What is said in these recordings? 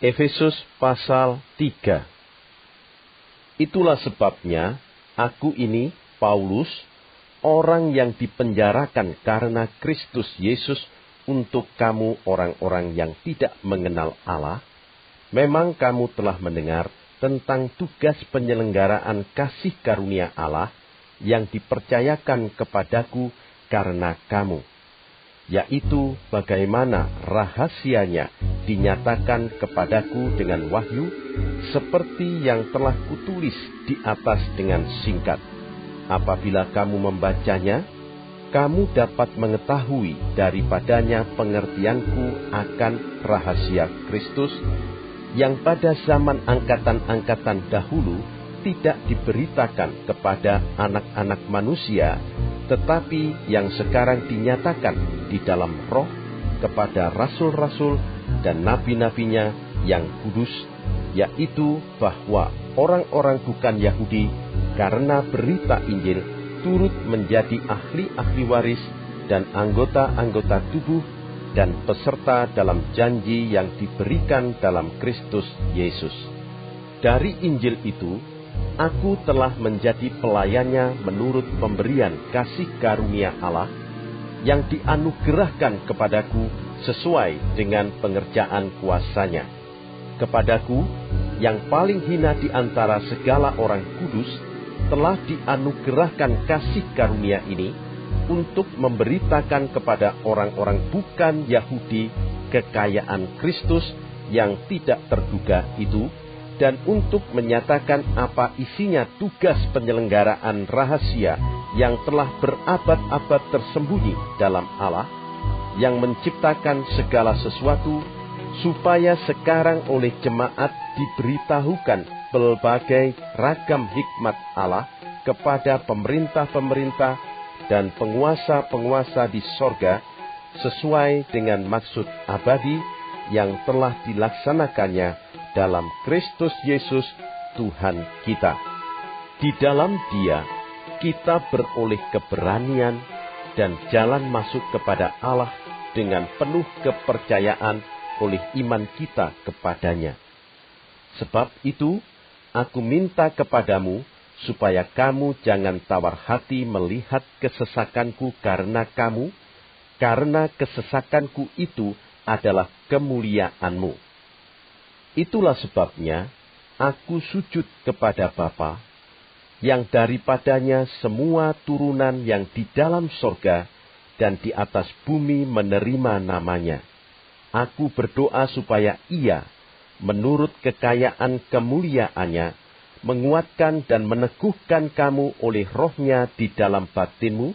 Efesus pasal 3. Itulah sebabnya aku ini, Paulus, orang yang dipenjarakan karena Kristus Yesus untuk kamu orang-orang yang tidak mengenal Allah. Memang kamu telah mendengar tentang tugas penyelenggaraan kasih karunia Allah yang dipercayakan kepadaku karena kamu, yaitu bagaimana rahasianya dinyatakan kepadaku dengan wahyu, seperti yang telah kutulis di atas dengan singkat. Apabila kamu membacanya, kamu dapat mengetahui daripadanya pengertianku akan rahasia Kristus, yang pada zaman angkatan-angkatan dahulu tidak diberitakan kepada anak-anak manusia, tetapi yang sekarang dinyatakan di dalam roh kepada rasul-rasul dan nabi-nabinya yang kudus, yaitu bahwa orang-orang bukan Yahudi karena berita Injil turut menjadi ahli-ahli waris dan anggota-anggota tubuh dan peserta dalam janji yang diberikan dalam Kristus Yesus. Dari Injil itu, aku telah menjadi pelayannya menurut pemberian kasih karunia Allah yang dianugerahkan kepadaku sesuai dengan pengerjaan kuasanya. Kepadaku, yang paling hina di antara segala orang kudus, telah dianugerahkan kasih karunia ini untuk memberitakan kepada orang-orang bukan Yahudi kekayaan Kristus yang tidak terduga itu, dan untuk menyatakan apa isinya tugas penyelenggaraan rahasia yang telah berabad-abad tersembunyi dalam Allah, yang menciptakan segala sesuatu, supaya sekarang oleh jemaat diberitahukan berbagai ragam hikmat Allah kepada pemerintah-pemerintah dan penguasa-penguasa di sorga, sesuai dengan maksud abadi yang telah dilaksanakannya dalam Kristus Yesus Tuhan kita. Di dalam Dia, kita beroleh keberanian dan jalan masuk kepada Allah dengan penuh kepercayaan oleh iman kita kepadanya. Sebab itu, aku minta kepadamu, supaya kamu jangan tawar hati melihat kesesakanku karena kamu, karena kesesakanku itu adalah kemuliaanmu. Itulah sebabnya aku sujud kepada Bapa, yang daripadanya semua turunan yang di dalam sorga dan di atas bumi menerima namanya. Aku berdoa supaya Ia, menurut kekayaan kemuliaannya, menguatkan dan meneguhkan kamu oleh rohnya di dalam batinmu,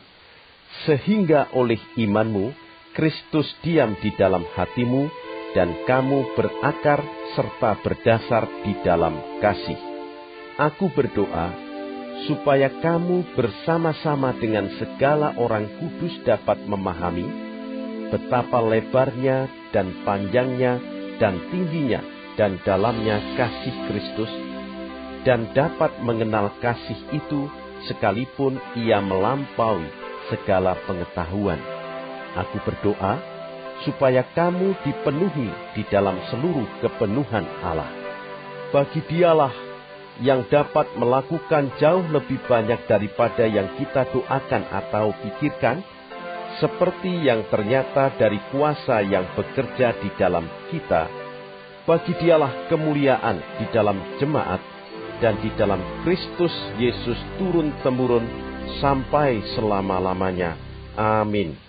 sehingga oleh imanmu Kristus diam di dalam hatimu, dan kamu berakar serta berdasar di dalam kasih. Aku berdoa supaya kamu bersama-sama dengan segala orang kudus dapat memahami betapa lebarnya dan panjangnya dan tingginya dan dalamnya kasih Kristus, dan dapat mengenal kasih itu sekalipun ia melampaui segala pengetahuan. Aku berdoa supaya kamu dipenuhi di dalam seluruh kepenuhan Allah. Bagi Dialah yang dapat melakukan jauh lebih banyak daripada yang kita doakan atau pikirkan, seperti yang ternyata dari kuasa yang bekerja di dalam kita. Bagi Dialah kemuliaan di dalam jemaat dan di dalam Kristus Yesus turun-temurun sampai selama-lamanya. Amin.